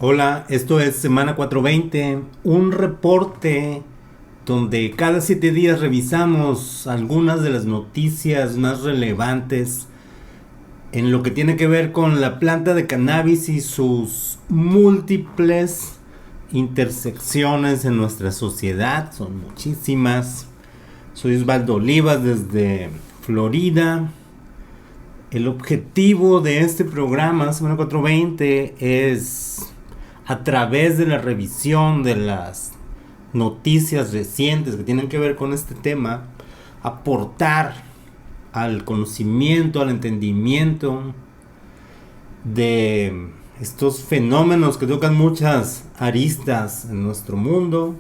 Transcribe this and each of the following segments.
Hola, esto es Semana 420, un reporte donde cada 7 días revisamos algunas de las noticias más relevantes en lo que tiene que ver con la planta de cannabis y sus múltiples intersecciones en nuestra sociedad. Son muchísimas. Soy Osvaldo Olivas desde Florida. El objetivo de este programa, Semana 420, es, a través de la revisión de las noticias recientes que tienen que ver con este tema, aportar al conocimiento, al entendimiento de estos fenómenos que tocan muchas aristas en nuestro mundo.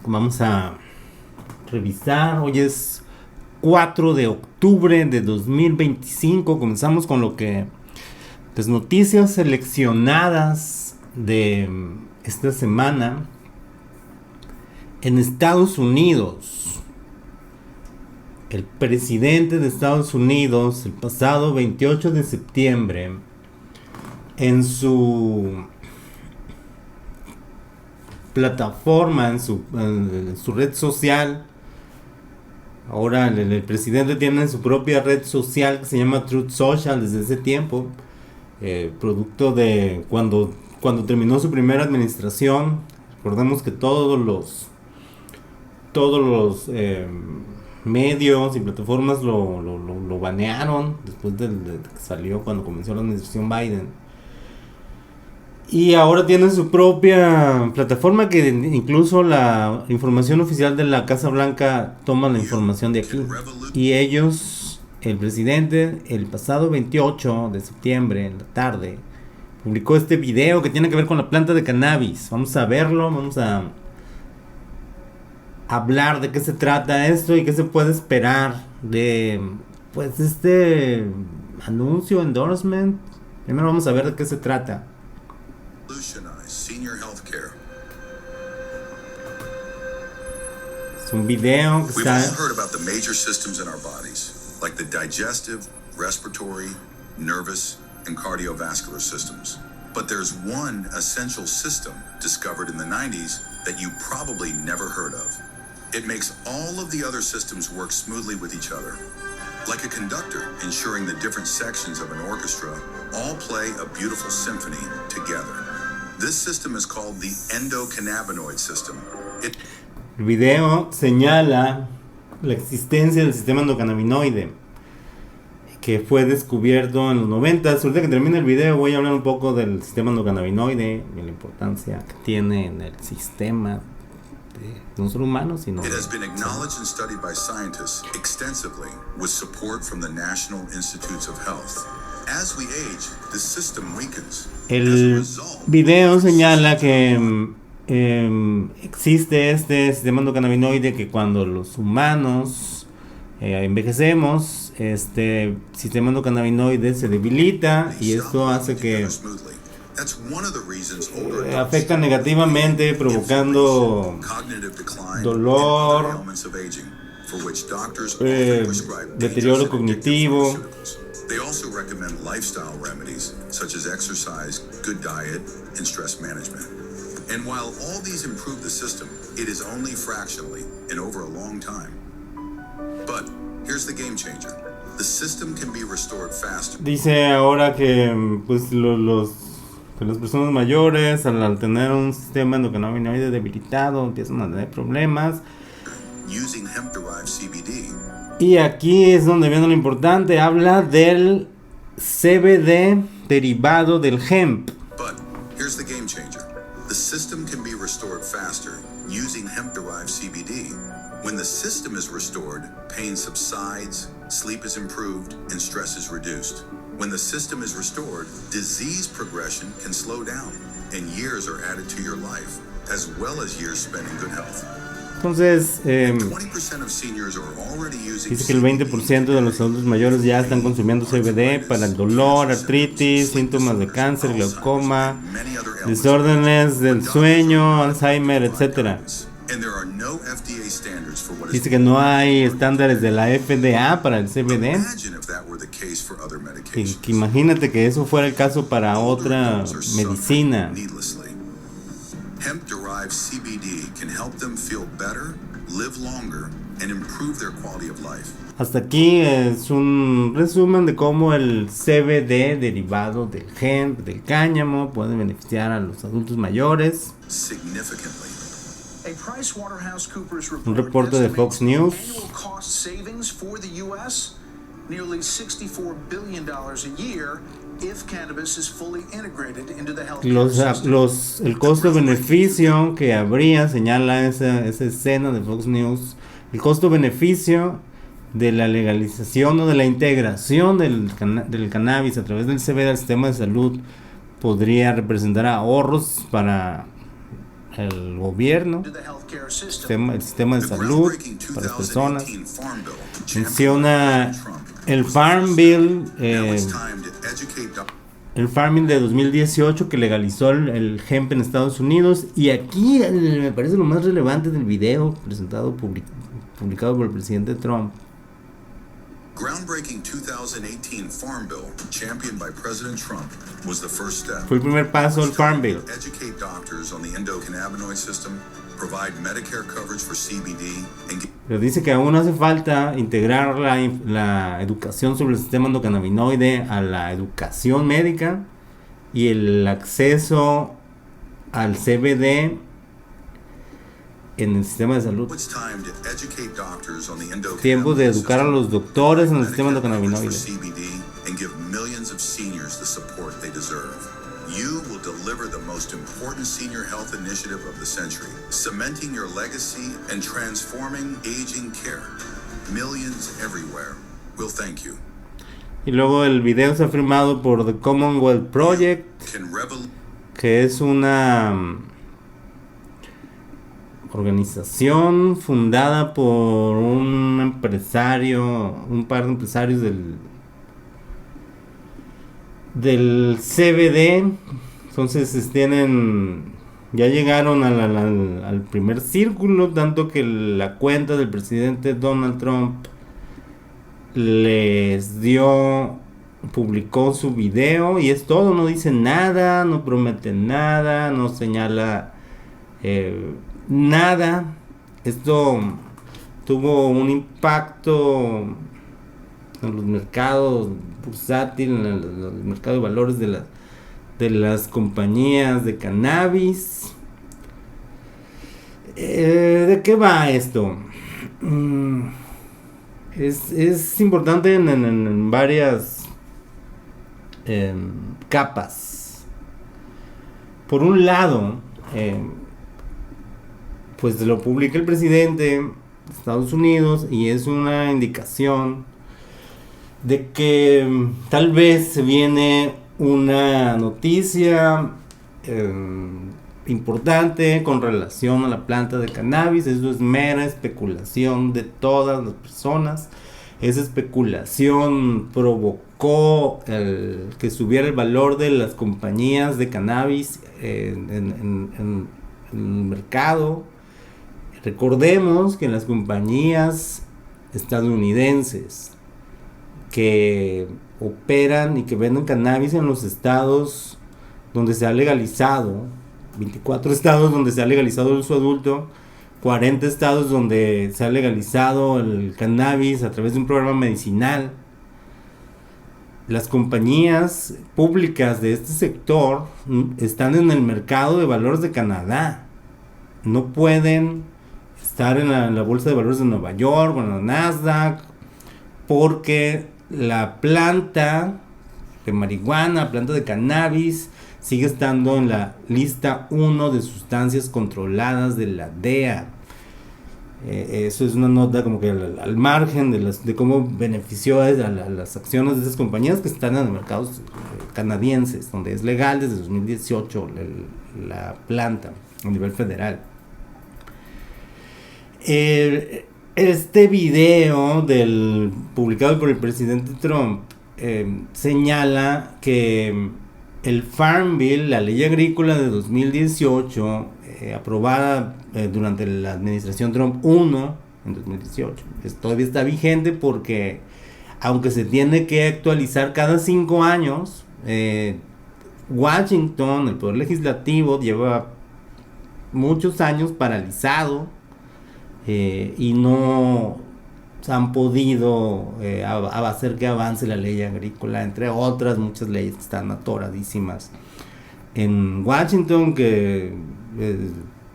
Vamos a revisar. Hoy es 4 de octubre de 2025. Comenzamos con las noticias seleccionadas de esta semana. En Estados Unidos, el presidente de Estados Unidos, el pasado 28 de septiembre, en su plataforma, en su red social, ahora el presidente tiene su propia red social que se llama Truth Social desde ese tiempo, producto de cuando terminó su primera administración. Recordemos que todos los medios y plataformas lo banearon después de que salió, cuando comenzó la administración Biden. Y ahora tiene su propia plataforma, que incluso la información oficial de la Casa Blanca toma la información de aquí. Y ellos, el presidente, el pasado 28 de septiembre, en la tarde, publicó este video que tiene que ver con la planta de cannabis. Vamos a verlo, vamos a hablar de qué se trata esto y qué se puede esperar de este anuncio, endorsement. Primero vamos a ver de qué se trata. Es un video que está... We've all heard about the major systems in our bodies, like the digestive, respiratory, nervous, and cardiovascular systems. But there's one essential system discovered in the 90s that you probably never heard of. It makes all of the other systems work smoothly with each other. Like a conductor, ensuring the different sections of an orchestra all play a beautiful symphony together. This system is called the endocannabinoid system. El video señala la existencia del sistema endocannabinoide, que fue descubierto en los 90. Ahorita que termine el video voy a hablar un poco del sistema endocannabinoide y la importancia que tiene en el sistema de no solo humanos, sino... It has been acknowledged and studied by scientists extensively with support from the National Institutes of Health. As we age, the system weakens. El video señala que existe este sistema endocannabinoide, que cuando los humanos envejecemos, este sistema endocannabinoide se debilita y esto hace que afecta negativamente, provocando dolor, deterioro cognitivo. They also recommend lifestyle remedies such as exercise, good diet, and stress management. And while all these improve the system, it is only fractionally and over a long time. But here's the game changer. The system can be restored faster. Dice ahora que pues las personas mayores, al tener un sistema endocannabinoide debilitado, empiezan a tener problemas. Using hemp-derived CBD. Y aquí es donde viene lo importante. Habla del CBD derivado del hemp. But here's the game changer. The system can be restored faster using hemp-derived CBD. When the system is restored, pain subsides, sleep is improved, and stress is reduced. When the system is restored, disease progression can slow down, and years are added to your life, as well as years spent in good health. Entonces, dice que el 20% de los adultos mayores ya están consumiendo CBD para el dolor, artritis, síntomas de cáncer, glaucoma, desórdenes del sueño, Alzheimer, etc. Dice que no hay estándares de la FDA para el CBD. que imagínate que eso fuera el caso para otra medicina. Hemp-derived CBD can help them feel better, live longer, and improve their quality of life. Hasta aquí es un resumen de cómo el CBD derivado del hemp, del cáñamo, puede beneficiar a los adultos mayores. Un reporte de Fox News. Nearly $64 billion a year if cannabis is fully integrated into the healthcare system. El costo-beneficio que habría, señala esa escena de Fox News, el costo-beneficio de la legalización o de la integración del cannabis a través del CBD al sistema de salud podría representar ahorros para el gobierno, el sistema de salud, para las personas. Menciona el Farm Bill, el Farm Bill de 2018 que legalizó el hemp en Estados Unidos. Y aquí me parece lo más relevante del video presentado, publicado por el presidente Trump. Groundbreaking 2018 Farm Bill, championed by President Trump, was the first step. Fue el primer paso del Farm Bill. Educate doctors on the endocannabinoid system, provide Medicare coverage for CBD, pero dice que aún hace falta integrar la educación sobre el sistema endocannabinoide a la educación médica y el acceso al CBD en el sistema de salud. Tiempo de educar a los doctores en el sistema endocannabinoide. You will deliver the most important senior health initiative of the century, cementing your legacy and transforming aging care. Millions everywhere will thank you. Y luego el video está firmado por The Commonwealth Project, que es una organización fundada por un par de empresarios del CBD. Entonces ya llegaron al primer círculo, tanto que la cuenta del presidente Donald Trump publicó su video y es todo, no dice nada, no promete nada, no señala nada. Esto tuvo un impacto en los mercados bursátiles, en el mercado de valores de las compañías de cannabis. ¿De qué va esto? Es importante en varias capas. Por un lado, pues lo publica el presidente de Estados Unidos y es una indicación de que tal vez se viene una noticia importante con relación a la planta de cannabis. Eso es mera especulación de todas las personas. Esa especulación provocó que subiera el valor de las compañías de cannabis en el mercado. Recordemos que las compañías estadounidenses que operan y que venden cannabis en los estados donde se ha legalizado, 24 estados donde se ha legalizado el uso adulto, 40 estados donde se ha legalizado el cannabis a través de un programa medicinal. Las compañías públicas de este sector están en el mercado de valores de Canadá. No pueden estar en la bolsa de valores de Nueva York o en la Nasdaq, porque la planta de marihuana, la planta de cannabis, sigue estando en la lista 1 de sustancias controladas de la DEA. Eso es una nota como que al margen de cómo benefició a las acciones de esas compañías que están en los mercados canadienses, donde es legal desde 2018 la planta a nivel federal. Este video publicado por el presidente Trump señala que el Farm Bill, la ley agrícola de 2018, aprobada durante la administración Trump 1 en 2018, todavía está vigente porque aunque se tiene que actualizar cada 5 años, Washington, el poder legislativo, lleva muchos años paralizado, y no han podido hacer que avance la ley agrícola, entre otras muchas leyes que están atoradísimas en Washington, que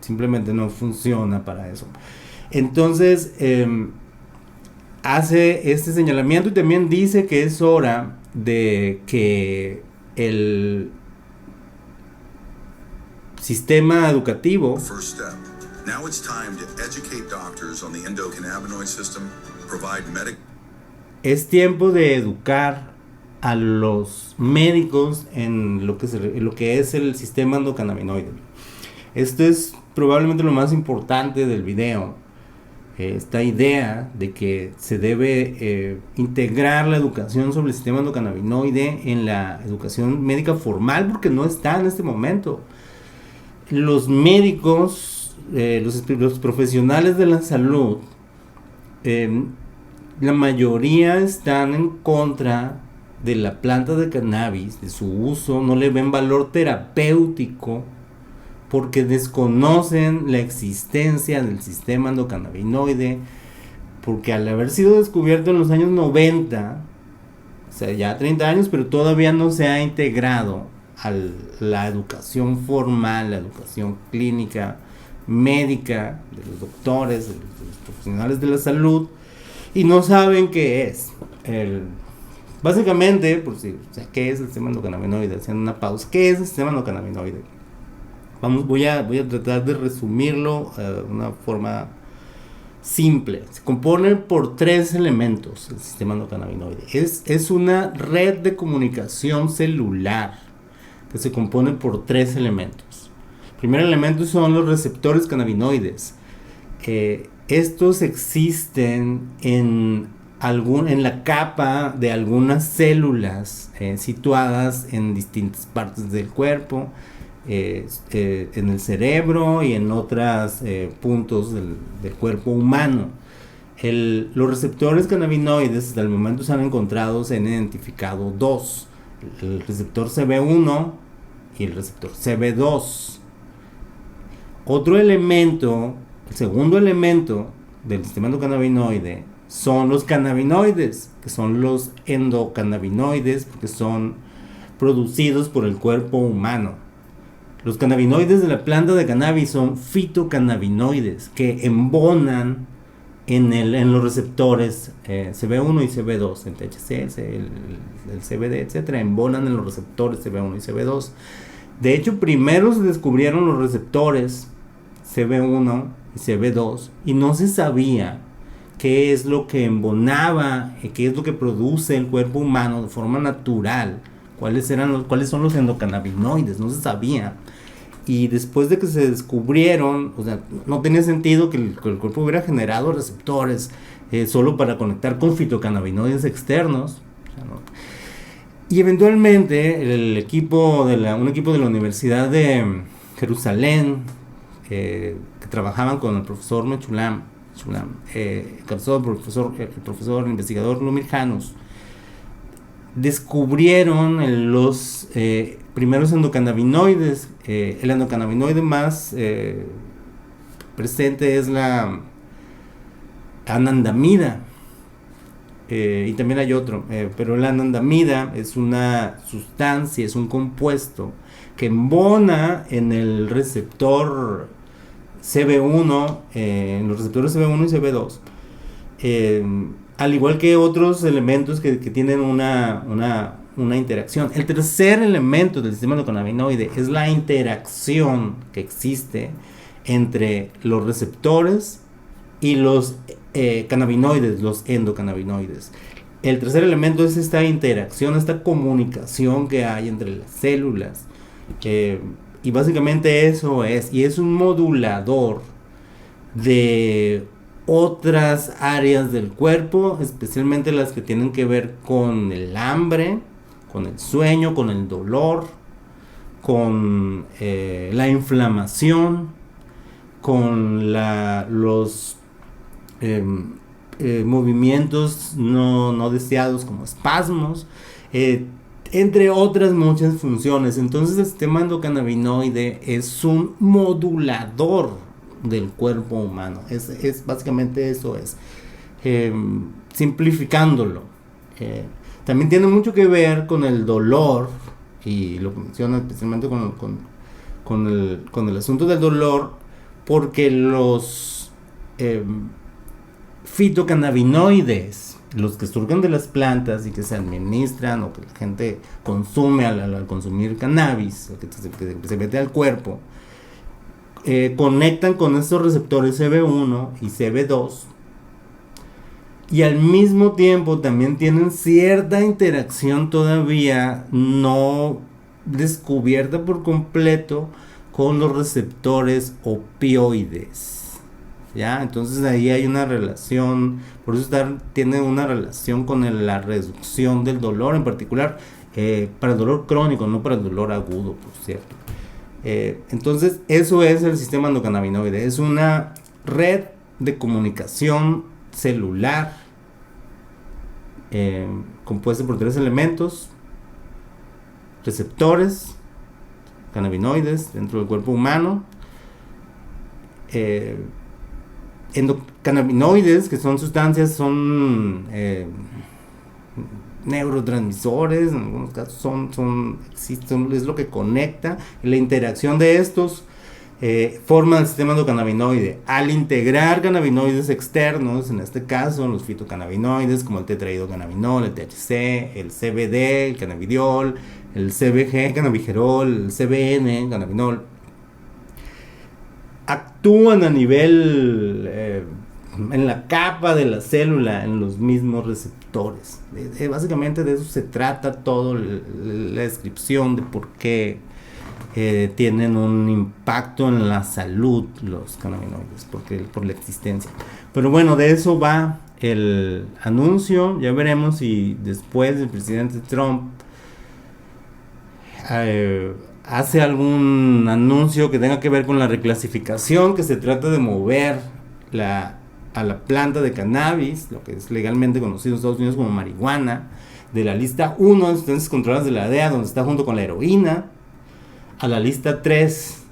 simplemente no funciona para eso. Entonces hace este señalamiento y también dice que es hora de que el sistema educativo es tiempo de educar a los médicos en lo que es el sistema endocannabinoide. Esto es probablemente lo más importante del video. Esta idea de que se debe integrar la educación sobre el sistema endocannabinoide en la educación médica formal, porque no está en este momento. Los médicos, los profesionales de la salud, la mayoría están en contra de la planta de cannabis, de su uso, no le ven valor terapéutico porque desconocen la existencia del sistema endocannabinoide, porque al haber sido descubierto en los años 90, o sea, ya 30 años, pero todavía no se ha integrado a la educación formal, la educación clínica, médica, de los doctores, de los profesionales de la salud, y no saben qué es. Básicamente, o sea, ¿qué es el sistema endocannabinoide? Haciendo una pausa, ¿qué es el sistema endocannabinoide? Voy a tratar de resumirlo de una forma simple. Se compone por 3 elementos el sistema endocannabinoide. Es una red de comunicación celular que se compone por 3 elementos. El primer elemento son los receptores cannabinoides. Estos existen en la capa de algunas células situadas en distintas partes del cuerpo, en el cerebro y en otros puntos del cuerpo humano. Los receptores cannabinoides hasta el momento se han identificado 2: el receptor CB1 y el receptor CB2. Otro elemento, el segundo elemento del sistema endocannabinoide, son los cannabinoides, que son los endocannabinoides, porque son producidos por el cuerpo humano. Los cannabinoides de la planta de cannabis son fitocannabinoides que embonan en los receptores CB1 y CB2, el THC, el CBD, etcétera, embonan en los receptores CB1 y CB2. De hecho, primero se descubrieron los receptores CB1 y CB2 y no se sabía qué es lo que embonaba, qué es lo que produce el cuerpo humano de forma natural, cuáles son los endocannabinoides, no se sabía. Y después de que se descubrieron, o sea, no tenía sentido que el cuerpo hubiera generado receptores solo para conectar con fitocannabinoides externos. O sea, ¿no? Y eventualmente un equipo de la Universidad de Jerusalén, que trabajaban con el profesor Mechulam, el profesor investigador Lumir Janus, descubrieron los primeros endocannabinoides. El endocannabinoide más presente es la anandamida, y también hay otro, pero la anandamida es una sustancia, es un compuesto que embona en el receptor CB1, en los receptores CB1 y CB2, al igual que otros elementos que tienen una interacción. El tercer elemento del sistema endocannabinoide es la interacción que existe entre los receptores y los cannabinoides, los endocannabinoides. El tercer elemento es esta interacción, esta comunicación que hay entre las células, y básicamente eso es, y es un modulador de otras áreas del cuerpo, especialmente las que tienen que ver con el hambre, con el sueño, con el dolor, con la inflamación, con movimientos no deseados como espasmos, entre otras muchas funciones. Entonces el sistema endocannabinoide es un modulador del cuerpo humano. Es básicamente eso es. Simplificándolo. También tiene mucho que ver con el dolor, y lo menciona especialmente con el asunto del dolor, porque los fitocannabinoides, los que surgen de las plantas y que se administran o que la gente consume al consumir cannabis, o que se mete al cuerpo, conectan con estos receptores CB1 y CB2, y al mismo tiempo también tienen cierta interacción todavía no descubierta por completo con los receptores opioides. ¿Ya? Entonces ahí hay una relación, por eso tiene una relación con la reducción del dolor, en particular para el dolor crónico, no para el dolor agudo, por cierto. Entonces eso es el sistema endocannabinoide, es una red de comunicación celular compuesta por 3 elementos: receptores cannabinoides dentro del cuerpo humano, endocannabinoides, que son sustancias, son neurotransmisores, en algunos casos existen, es lo que conecta, y la interacción de estos forma el sistema endocannabinoide. Al integrar cannabinoides externos, en este caso los fitocannabinoides como el tetrahidrocannabinol, el THC, el CBD, el cannabidiol, el CBG, cannabigerol, el CBN, cannabinol, actúan a nivel en la capa de la célula, en los mismos receptores. Básicamente de eso se trata todo la descripción de por qué tienen un impacto en la salud los cannabinoides, por la existencia. Pero bueno, de eso va el anuncio. Ya veremos si después el presidente Trump hace algún anuncio que tenga que ver con la reclasificación, que se trata de mover a la planta de cannabis, lo que es legalmente conocido en Estados Unidos como marihuana, de la lista 1 de sustancias controladas de la DEA, donde está junto con la heroína, a la lista 3,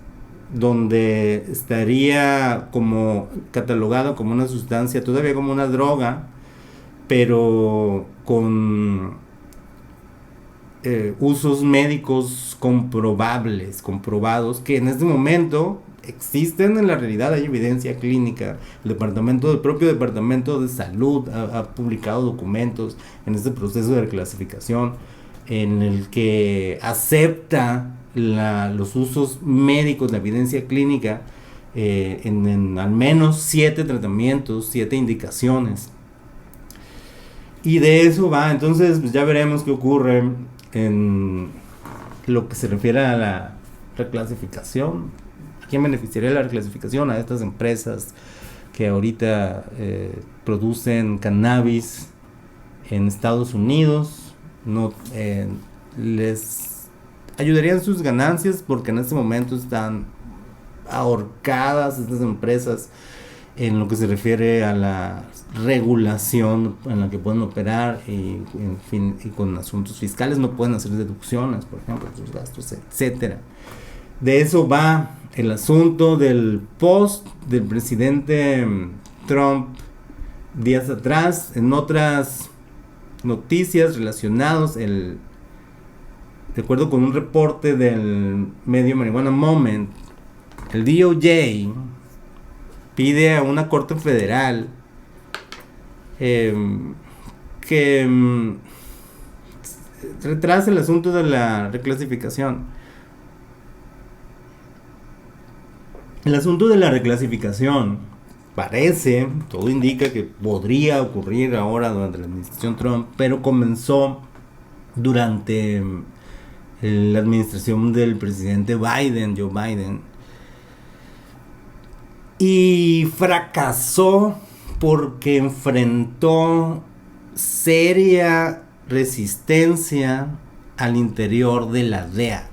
donde estaría como catalogado como una sustancia, todavía como una droga, pero con usos médicos comprobados, que en este momento existen en la realidad. Hay evidencia clínica. El propio departamento de salud ha publicado documentos en este proceso de reclasificación en el que acepta los usos médicos, la evidencia clínica en al menos 7 tratamientos, 7 indicaciones, y de eso va. Entonces pues ya veremos qué ocurre en lo que se refiere a la reclasificación. ¿A quién beneficiaría la reclasificación? A estas empresas que ahorita producen cannabis en Estados Unidos. Les ayudarían sus ganancias, porque en este momento están ahorcadas estas empresas en lo que se refiere a la regulación en la que pueden operar, y en fin, y con asuntos fiscales no pueden hacer deducciones, por ejemplo, de sus gastos, etcétera. De eso va el asunto del post del presidente Trump días atrás. En otras noticias relacionadas, de acuerdo con un reporte del medio Marijuana Moment, el DOJ pide a una corte federal que retrase el asunto de la reclasificación. El asunto de la reclasificación todo indica que podría ocurrir ahora durante la administración Trump, pero comenzó durante la administración del presidente Joe Biden, y fracasó porque enfrentó seria resistencia al interior de la DEA,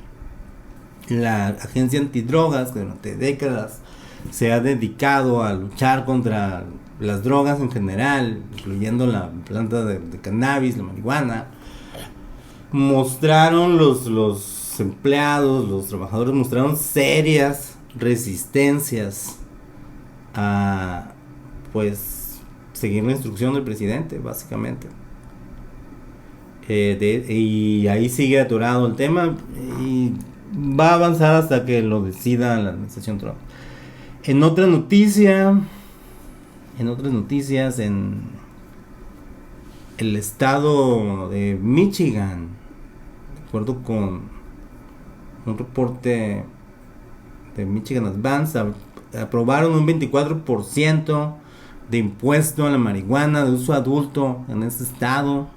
la agencia antidrogas, que durante décadas se ha dedicado a luchar contra las drogas en general, incluyendo la planta de cannabis, la marihuana, mostraron los empleados, los trabajadores mostraron serias resistencias a, pues, seguir la instrucción del presidente, básicamente. Y ahí sigue atorado el tema y va a avanzar hasta que lo decida la administración Trump. En otras noticias, en el estado de Michigan, de acuerdo con un reporte de Michigan Advance, aprobaron un 24% de impuesto a la marihuana de uso adulto en ese estado.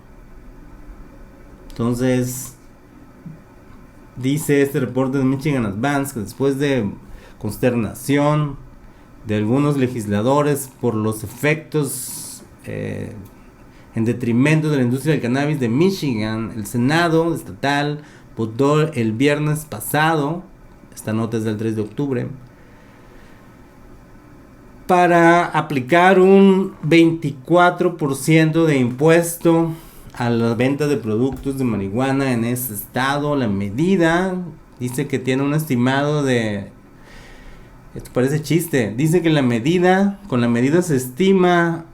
Entonces, dice este reporte de Michigan Advance que después de consternación de algunos legisladores por los efectos en detrimento de la industria del cannabis de Michigan, el Senado estatal votó el viernes pasado, esta nota es del 3 de octubre, para aplicar un 24% de impuesto a la venta de productos de marihuana en ese estado. La medida dice que tiene un estimado de... Esto parece chiste. Dice que con la medida se estima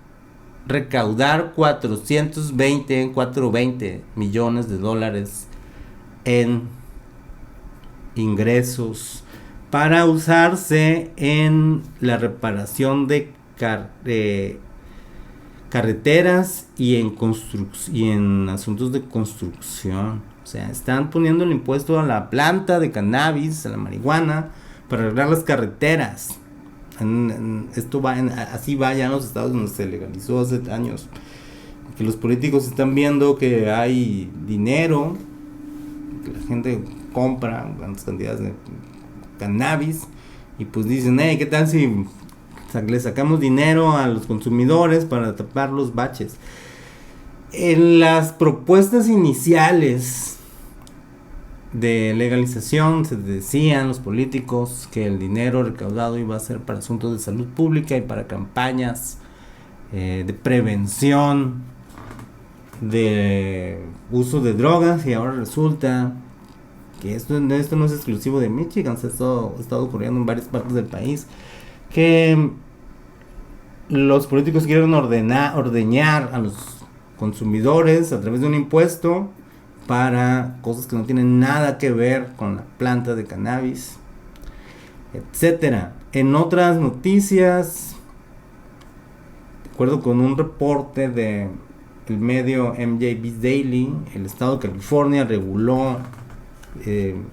recaudar 420 millones de dólares en ingresos para usarse en la reparación de carreteras y en asuntos de construcción. O sea, están poniendo el impuesto a la planta de cannabis, a la marihuana, para arreglar las carreteras. Esto va así va ya en los estados donde se legalizó hace años. Que los políticos están viendo que hay dinero, que la gente compra grandes cantidades de cannabis y pues dicen, ¿qué tal si le sacamos dinero a los consumidores para tapar los baches? En las propuestas iniciales de legalización se decían los políticos que el dinero recaudado iba a ser para asuntos de salud pública y para campañas de prevención de uso de drogas, y ahora resulta que esto no es exclusivo de Michigan, se ha estado ocurriendo en varias partes del país, que los políticos quieren ordeñar a los consumidores a través de un impuesto para cosas que no tienen nada que ver con la planta de cannabis, etcétera. En otras noticias, de acuerdo con un reporte de el medio MJB Daily, el estado de California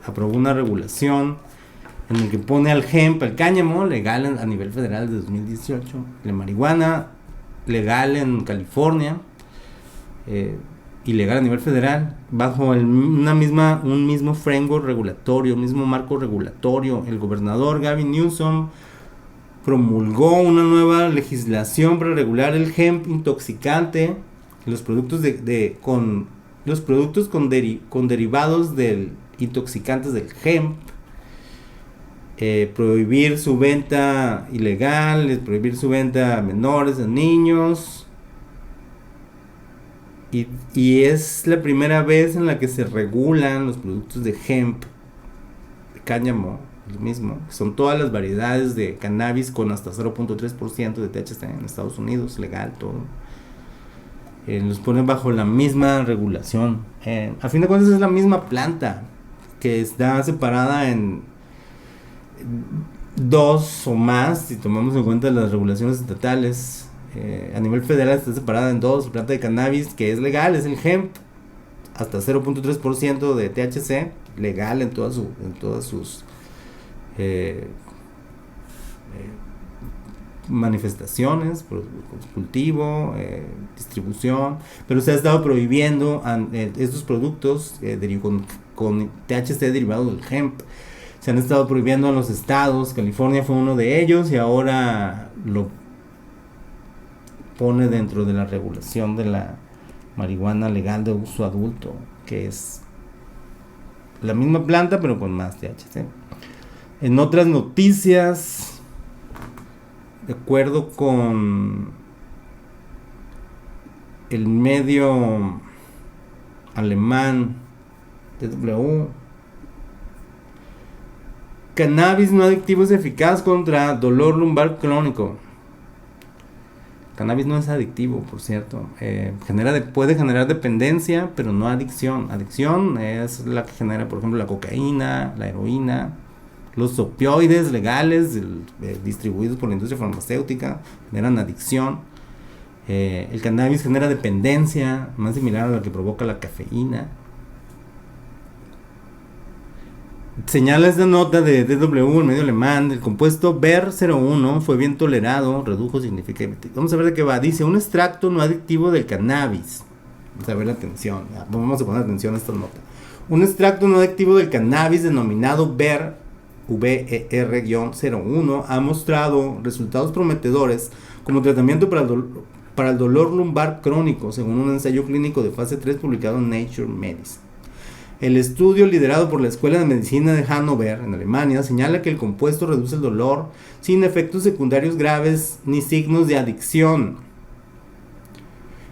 aprobó una regulación en el que pone al hemp, el cáñamo, legal a nivel federal de 2018, la marihuana legal en California, ilegal a nivel federal, bajo un mismo framework regulatorio, un mismo marco regulatorio. El gobernador Gavin Newsom promulgó una nueva legislación para regular el hemp intoxicante, los productos con derivados del intoxicantes del hemp, prohibir su venta ilegal, prohibir su venta a menores, a niños. Y es la primera vez en la que se regulan los productos de hemp, de cáñamo, el mismo. Son todas las variedades de cannabis con hasta 0.3% de THC en Estados Unidos, legal todo. Los ponen bajo la misma regulación. A fin de cuentas es la misma planta que está separada en dos o más, si tomamos en cuenta las regulaciones estatales. A nivel federal está separada en dos: planta de cannabis, que es legal, es el hemp, hasta 0.3% de THC, legal en todas sus manifestaciones, cultivo, distribución, pero se ha estado prohibiendo estos productos con THC derivado del hemp. Se han estado prohibiendo en los estados. California fue uno de ellos y ahora lo pone dentro de la regulación de la marihuana legal de uso adulto, que es la misma planta pero con más THC. En otras noticias, de acuerdo con el medio alemán DW. Cannabis no adictivo es eficaz contra dolor lumbar crónico. Cannabis no es adictivo, por cierto. Puede generar dependencia, pero no adicción. Adicción es la que genera, por ejemplo, la cocaína, la heroína, los opioides legales distribuidos por la industria farmacéutica generan adicción. El cannabis genera dependencia, más similar a la que provoca la cafeína. Señala esta nota de DW, el medio alemán, el compuesto BER01 fue bien tolerado, redujo significativamente. Vamos a ver de qué va. Dice, un extracto no adictivo del cannabis. Vamos a ver la atención, vamos a poner atención a esta nota. Un extracto no adictivo del cannabis denominado BER, VER-01, ha mostrado resultados prometedores como tratamiento para el dolor lumbar crónico, según un ensayo clínico de fase 3 publicado en Nature Medicine. El estudio, liderado por la Escuela de Medicina de Hannover, en Alemania, señala que el compuesto reduce el dolor sin efectos secundarios graves ni signos de adicción.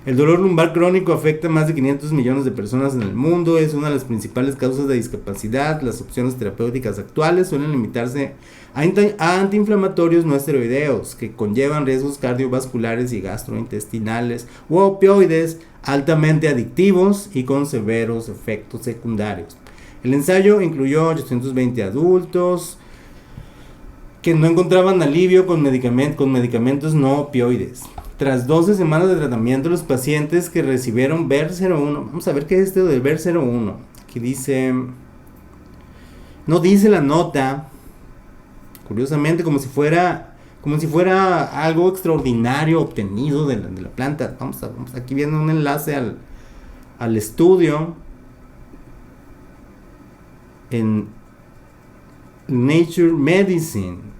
El dolor lumbar crónico afecta a más de 500 millones de personas en el mundo, es una de las principales causas de discapacidad. Las opciones terapéuticas actuales suelen limitarse a antiinflamatorios no esteroideos, que conllevan riesgos cardiovasculares y gastrointestinales, u opioides altamente adictivos y con severos efectos secundarios. El ensayo incluyó 820 adultos que no encontraban alivio con medicamentos no opioides. Tras 12 semanas de tratamiento, los pacientes que recibieron BER01, vamos a ver qué es esto del BER01. Aquí dice, no dice la nota, curiosamente, como si fuera algo extraordinario obtenido de la planta. Aquí viene un enlace al estudio en Nature Medicine,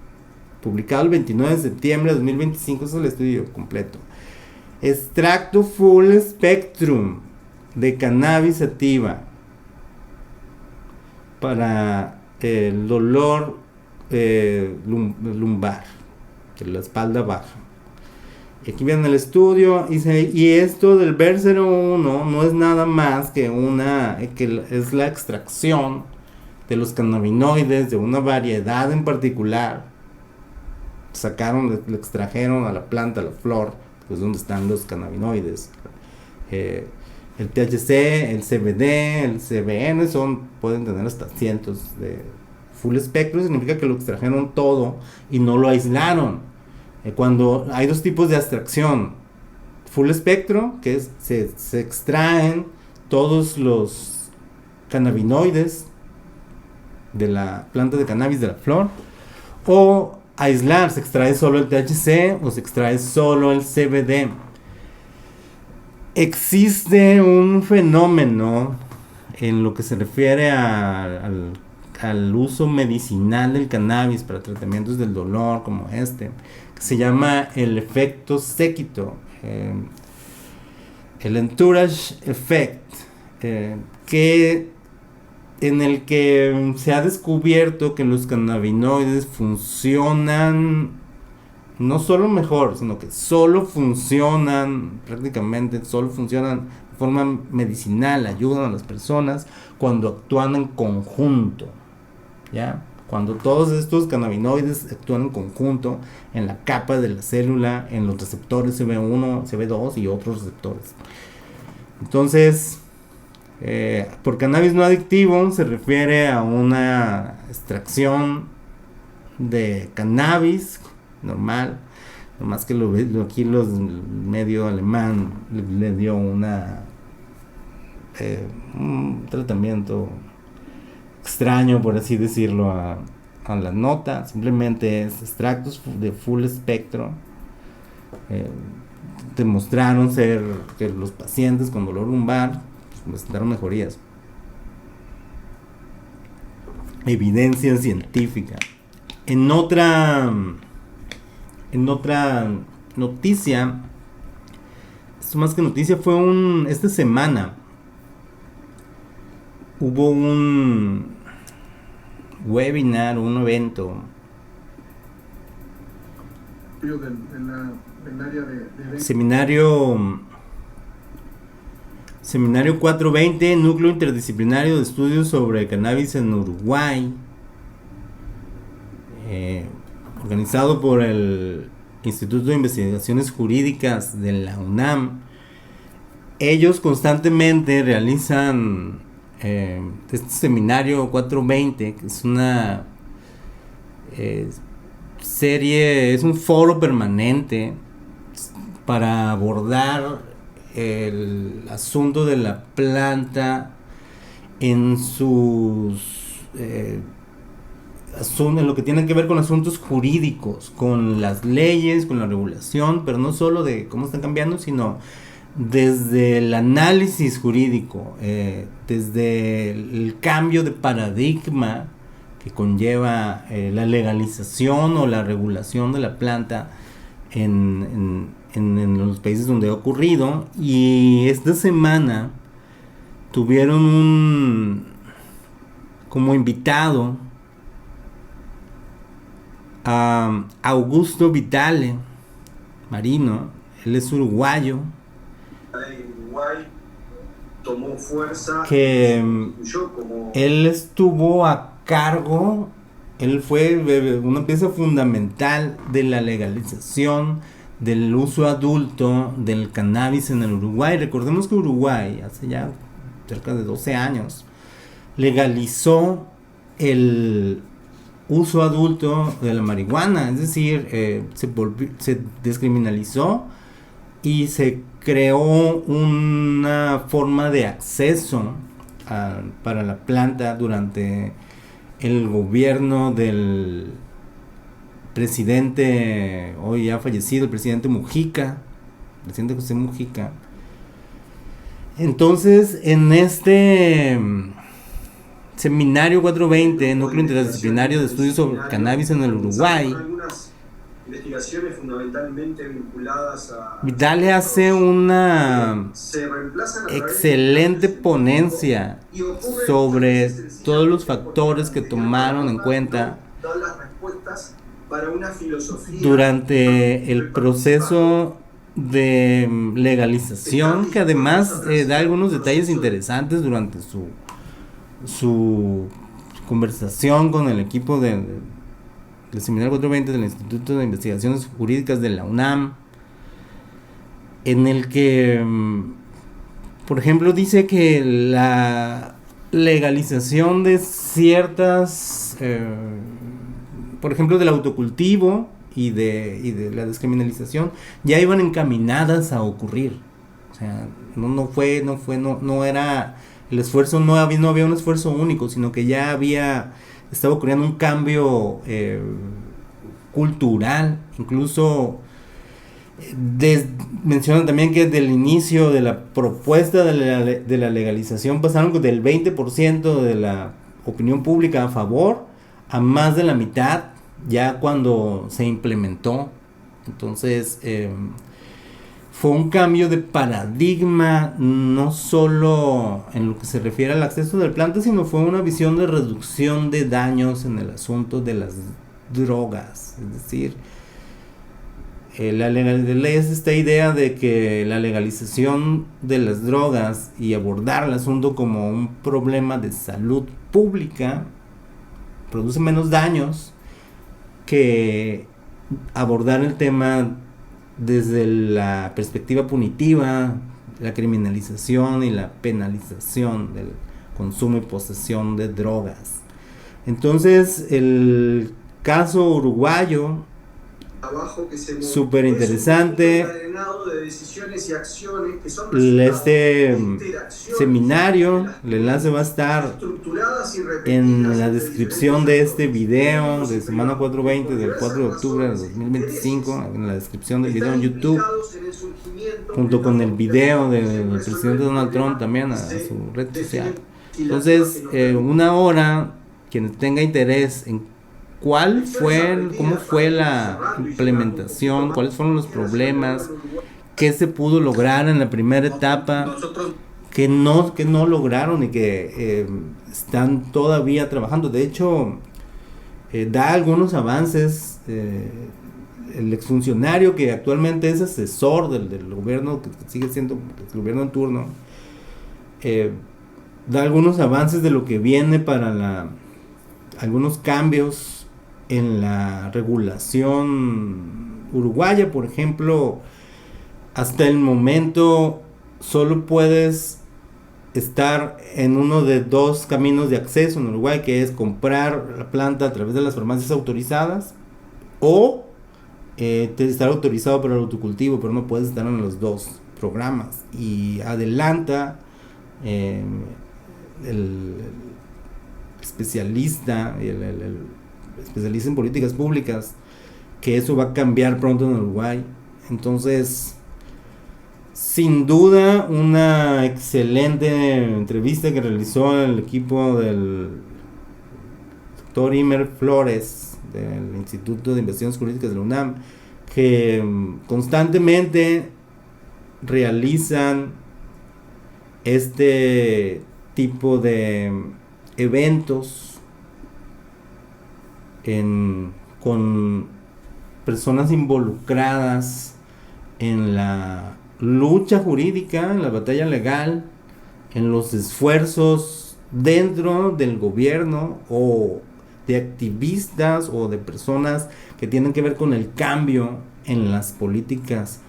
publicado el 29 de septiembre de 2025, es el estudio completo. Extracto full spectrum de cannabis sativa para el dolor lumbar, de la espalda baja. Y aquí viene el estudio y esto del BER01 no es nada más que es la extracción de los cannabinoides de una variedad en particular. Le extrajeron a la planta, a la flor, pues donde están los cannabinoides. El THC, el CBD, el CBN pueden tener hasta cientos de full espectro. Significa que lo extrajeron todo y no lo aislaron. Cuando hay dos tipos de extracción: full espectro, que se extraen todos los cannabinoides de la planta de cannabis, de la flor, o aislar, se extrae solo el THC o se extrae solo el CBD. Existe un fenómeno en lo que se refiere al uso medicinal del cannabis para tratamientos del dolor como que se llama el efecto séquito, el entourage effect, en el que se ha descubierto que los cannabinoides funcionan no solo mejor, sino que prácticamente solo funcionan de forma medicinal, ayudan a las personas cuando actúan en conjunto, ¿ya? Cuando todos estos cannabinoides actúan en conjunto en la capa de la célula, en los receptores CB1, CB2 y otros receptores. Entonces, por cannabis no adictivo se refiere a una extracción de cannabis normal, nomás que aquí los medio alemán le dio un tratamiento extraño, por así decirlo, a la nota. Simplemente es extractos de full espectro. Demostraron ser que los pacientes con dolor lumbar presentaron mejorías. Evidencia científica. En otra noticia, esto más que noticia fue esta semana hubo un webinar, un evento del área de seminario Seminario 420, Núcleo Interdisciplinario de Estudios sobre Cannabis en Uruguay, organizado por el Instituto de Investigaciones Jurídicas de la UNAM. Ellos constantemente realizan este seminario 420, que es una serie, es un foro permanente para abordar el asunto de la planta en sus en lo que tiene que ver con asuntos jurídicos, con las leyes, con la regulación, pero no solo de cómo están cambiando, sino desde el análisis jurídico, desde el cambio de paradigma que conlleva la legalización o la regulación de la planta en los países donde ha ocurrido. Y esta semana tuvieron como invitado a Augusto Vitale Marino. Él es uruguayo, tomó fuerza, que él estuvo a cargo, él fue una pieza fundamental de la legalización del uso adulto del cannabis en el Uruguay. Recordemos que Uruguay hace ya cerca de 12 años legalizó el uso adulto de la marihuana, es decir, se descriminalizó y se creó una forma de acceso para la planta durante el gobierno del presidente, hoy ya fallecido, el presidente presidente José Mujica. Entonces, en este seminario 420, Núcleo Interdisciplinario de Estudios sobre Cannabis en el Uruguay, investigaciones fundamentalmente vinculadas a Vitale hace una excelente ponencia sobre todos los factores que tomaron en cuenta durante el proceso de legalización, que además da algunos detalles interesantes durante su conversación con el equipo del Seminario 420 del Instituto de Investigaciones Jurídicas de la UNAM, en el que, por ejemplo, dice que la legalización de ciertas, por ejemplo, del autocultivo y de la descriminalización ya iban encaminadas a ocurrir. O sea, no era el esfuerzo, no había un esfuerzo único, sino que ya estaba ocurriendo un cambio cultural. Incluso mencionan también que desde el inicio de la propuesta de la legalización pasaron del 20% de la opinión pública a favor a más de la mitad ya cuando se implementó. Entonces fue un cambio de paradigma, no solo en lo que se refiere al acceso de plantas, sino fue una visión de reducción de daños en el asunto de las drogas. Es decir, la legalidad es esta idea de que la legalización de las drogas y abordar el asunto como un problema de salud pública produce menos daños que abordar el tema desde la perspectiva punitiva, la criminalización y la penalización del consumo y posesión de drogas. Entonces, el caso uruguayo, súper interesante. Este seminario, el enlace va a estar en la descripción de este video de semana 420 del 4 de octubre de 2025, en la descripción del video en YouTube, junto con el video del presidente Donald Trump también a su red social. Entonces, una hora, quien tenga interés en cómo fue la implementación, cuáles fueron los problemas, qué se pudo lograr en la primera etapa, que no lograron y que están todavía trabajando. De hecho, da algunos avances. El exfuncionario que actualmente es asesor del gobierno, que sigue siendo el gobierno en turno, da algunos avances de lo que viene para algunos cambios en la regulación uruguaya. Por ejemplo, hasta el momento solo puedes estar en uno de dos caminos de acceso en Uruguay, que es comprar la planta a través de las farmacias autorizadas o estar autorizado para el autocultivo, pero no puedes estar en los dos programas. Y adelanta el especialista, el especialista en políticas públicas, que eso va a cambiar pronto en Uruguay. Entonces, sin duda, una excelente entrevista que realizó el equipo del doctor Imer Flores del Instituto de Investigaciones Jurídicas de la UNAM, que constantemente realizan este tipo de eventos con personas involucradas en la lucha jurídica, en la batalla legal, en los esfuerzos dentro del gobierno, o de activistas o de personas que tienen que ver con el cambio en las políticas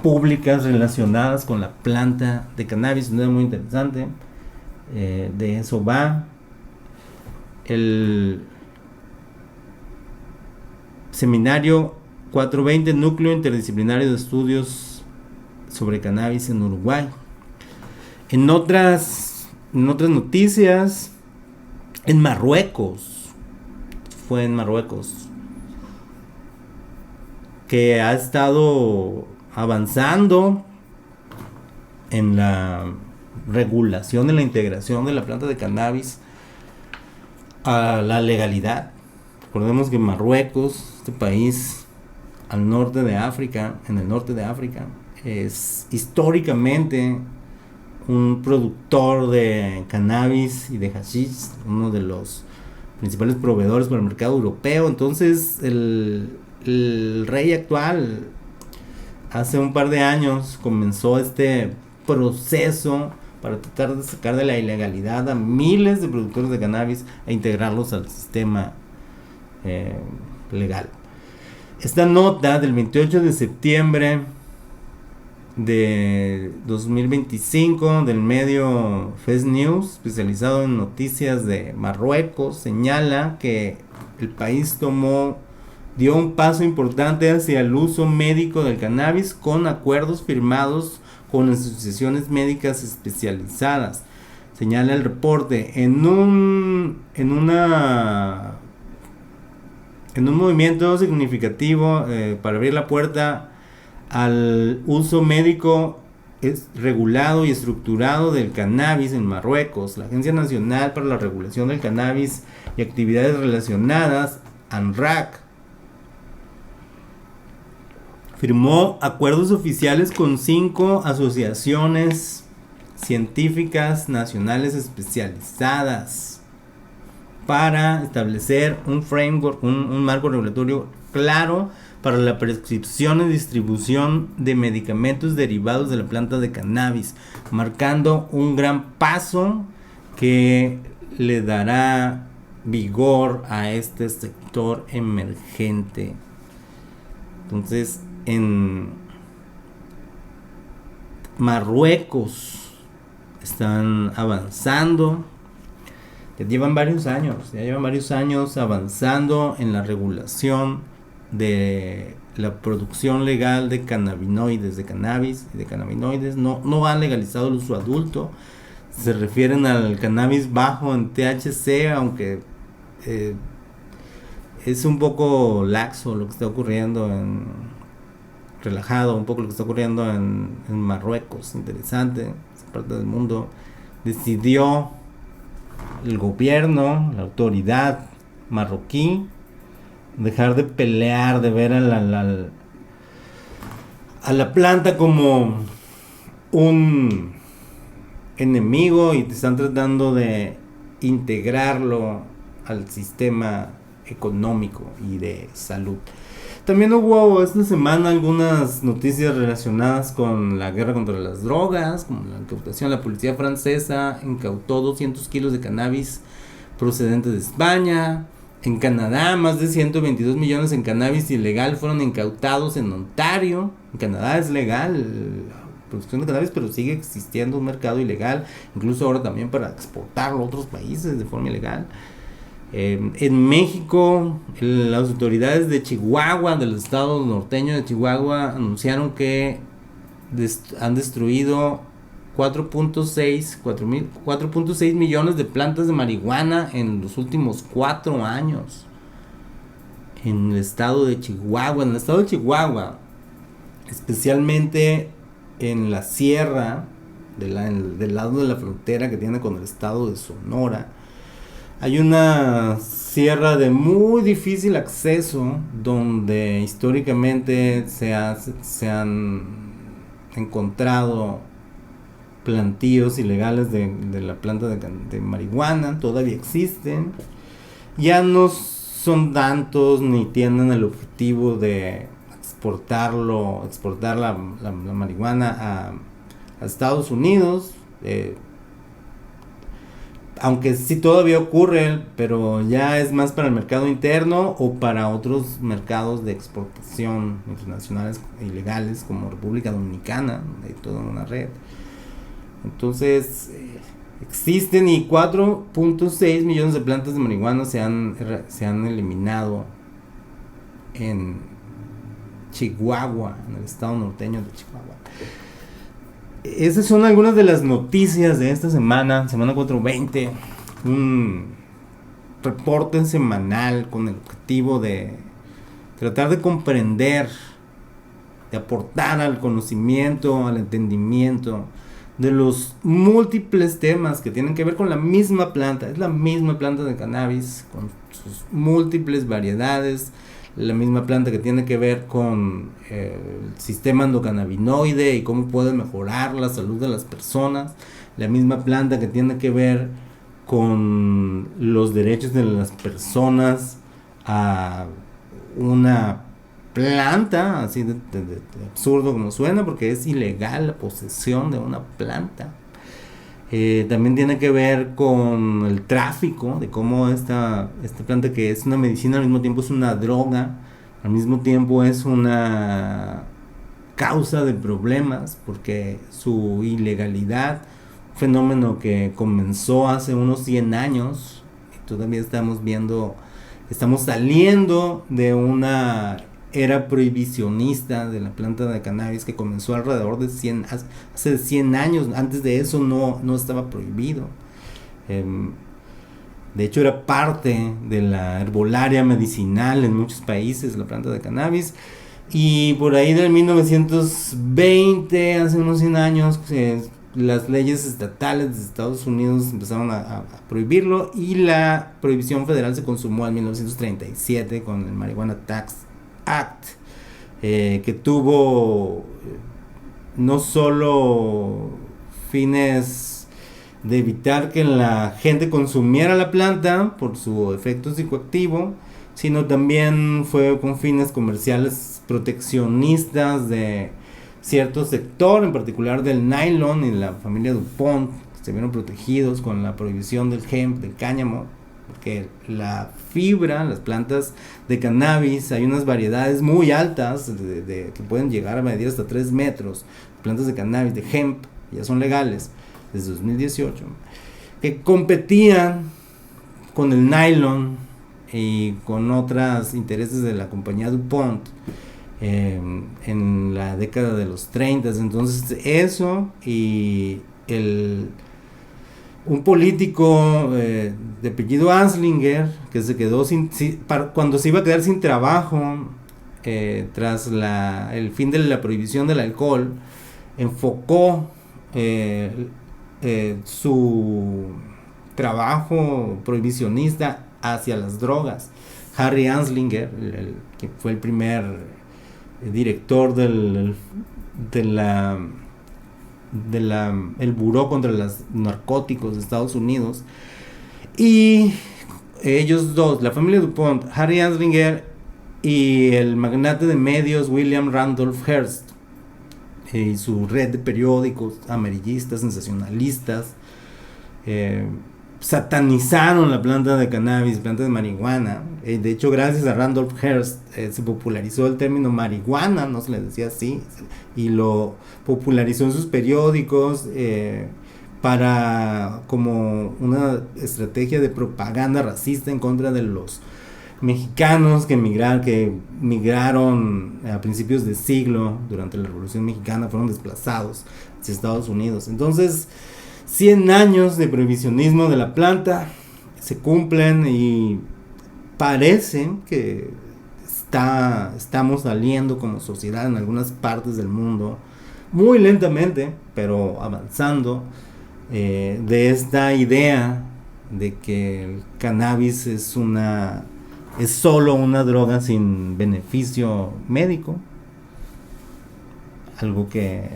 públicas relacionadas con la planta de cannabis. Un tema muy interesante. De eso va el seminario 420, Núcleo Interdisciplinario de Estudios sobre Cannabis en Uruguay. En otras noticias, en Marruecos, fue en Marruecos que ha estado avanzando en la regulación, en la integración de la planta de cannabis a la legalidad. Recordemos que Marruecos, este país al norte de África, en el norte de África, es históricamente un productor de cannabis y de hashish, uno de los principales proveedores para el mercado europeo. Entonces el rey actual, hace un par de años, comenzó este proceso para tratar de sacar de la ilegalidad a miles de productores de cannabis e integrarlos al sistema legal. Esta nota del 28 de septiembre de 2025 del medio Fest News, especializado en noticias de Marruecos, señala que el país dio un paso importante hacia el uso médico del cannabis con acuerdos firmados con asociaciones médicas especializadas. Señala el reporte, en un movimiento significativo para abrir la puerta al uso médico regulado y estructurado del cannabis en Marruecos. La Agencia Nacional para la Regulación del Cannabis y Actividades Relacionadas, ANRAC, firmó acuerdos oficiales con 5 asociaciones científicas nacionales especializadas para establecer un framework, un marco regulatorio claro para la prescripción y distribución de medicamentos derivados de la planta de cannabis, marcando un gran paso que le dará vigor a este sector emergente. Entonces, en Marruecos están avanzando, ya llevan varios años avanzando en la regulación de la producción legal de cannabinoides, de cannabis y de cannabinoides. No han legalizado el uso adulto. Se refieren al cannabis bajo en THC, aunque es un poco laxo lo que está ocurriendo relajado un poco lo que está ocurriendo en Marruecos. Interesante, esa parte del mundo. Decidió el gobierno, la autoridad marroquí, dejar de pelear, de ver a la planta como un enemigo, y te están tratando de integrarlo al sistema económico y de salud. También hubo esta semana algunas noticias relacionadas con la guerra contra las drogas, como la incautación. La policía francesa incautó 200 kilos de cannabis procedente de España. En Canadá, más de 122 millones en cannabis ilegal fueron incautados en Ontario. En Canadá es legal la producción de cannabis, pero sigue existiendo un mercado ilegal, incluso ahora también para exportarlo a otros países de forma ilegal. En México, las autoridades de Chihuahua, del estado norteño de Chihuahua, anunciaron que han destruido 4.6 millones de plantas de marihuana en los últimos 4 años. En el estado de Chihuahua, especialmente en la sierra, del lado de la frontera que tiene con el estado de Sonora, hay una sierra de muy difícil acceso donde históricamente se han encontrado plantíos ilegales de la planta de marihuana. Todavía existen. Ya no son tantos ni tienen el objetivo de exportar la marihuana a Estados Unidos. Aunque sí todavía ocurre, pero ya es más para el mercado interno o para otros mercados de exportación internacionales ilegales como República Dominicana. Hay toda una red. Entonces existen, y 4.6 millones de plantas de marihuana se han eliminado en Chihuahua, en el estado norteño de Chihuahua. Esas son algunas de las noticias de esta semana 420. Un reporte semanal con el objetivo de tratar de comprender, de aportar al conocimiento, al entendimiento de los múltiples temas que tienen que ver con la misma planta. Es la misma planta de cannabis con sus múltiples variedades. La misma planta que tiene que ver con el sistema endocannabinoide y cómo puede mejorar la salud de las personas. La misma planta que tiene que ver con los derechos de las personas a una planta, así de absurdo como suena, porque es ilegal la posesión de una planta. También tiene que ver con el tráfico, de cómo esta planta, que es una medicina, al mismo tiempo es una droga, al mismo tiempo es una causa de problemas, porque su ilegalidad, un fenómeno que comenzó hace unos 100 años, y todavía estamos saliendo de una era prohibicionista de la planta de cannabis que comenzó alrededor de hace 100 años. Antes de eso no estaba prohibido. De hecho, era parte de la herbolaria medicinal en muchos países, la planta de cannabis. Y por ahí del 1920, hace unos 100 años, las leyes estatales de Estados Unidos empezaron a prohibirlo, y la prohibición federal se consumó en 1937 con el Marijuana Tax Act, que tuvo no solo fines de evitar que la gente consumiera la planta por su efecto psicoactivo, sino también fue con fines comerciales proteccionistas de cierto sector, en particular del nylon y la familia DuPont, que se vieron protegidos con la prohibición del hemp, del cáñamo, porque la fibra, las plantas de cannabis, hay unas variedades muy altas que pueden llegar a medir hasta 3 metros. Plantas de cannabis, de hemp, ya son legales desde 2018, que competían con el nylon y con otros intereses de la compañía DuPont en la década de los 30. Entonces eso, y un político de apellido Anslinger, que se quedó cuando se iba a quedar sin trabajo tras el fin de la prohibición del alcohol, enfocó su trabajo prohibicionista hacia las drogas. Harry Anslinger, que fue el primer director del Buró contra los Narcóticos de Estados Unidos, y ellos dos, la familia DuPont, Harry Anslinger y el magnate de medios William Randolph Hearst y su red de periódicos amarillistas, sensacionalistas, satanizaron la planta de cannabis, planta de marihuana. De hecho, gracias a Randolph Hearst se popularizó el término marihuana, no se le decía así, y lo popularizó en sus periódicos para como una estrategia de propaganda racista en contra de los mexicanos que migraron a principios de siglo durante la Revolución Mexicana, fueron desplazados hacia Estados Unidos. Entonces, 100 años de prohibicionismo de la planta se cumplen y parece que estamos saliendo como sociedad en algunas partes del mundo, muy lentamente, pero avanzando, de esta idea de que el cannabis es solo una droga sin beneficio médico. Algo que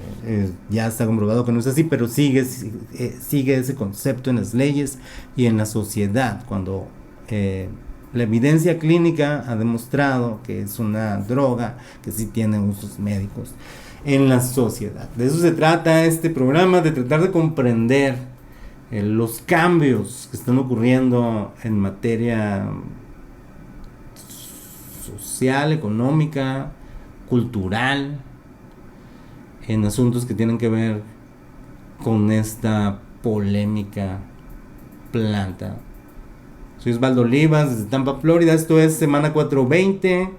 ya está comprobado que no es así, pero sigue ese concepto en las leyes y en la sociedad, cuando la evidencia clínica ha demostrado que es una droga que sí tiene usos médicos en la sociedad. De eso se trata este programa, de tratar de comprender los cambios que están ocurriendo en materia social, económica, cultural, en asuntos que tienen que ver con esta polémica planta. Soy Osvaldo Olivas desde Tampa, Florida. Esto es Semana 420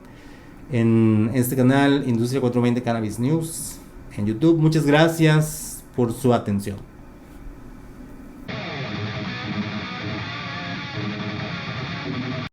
en este canal Industria 420 Cannabis News en YouTube. Muchas gracias por su atención.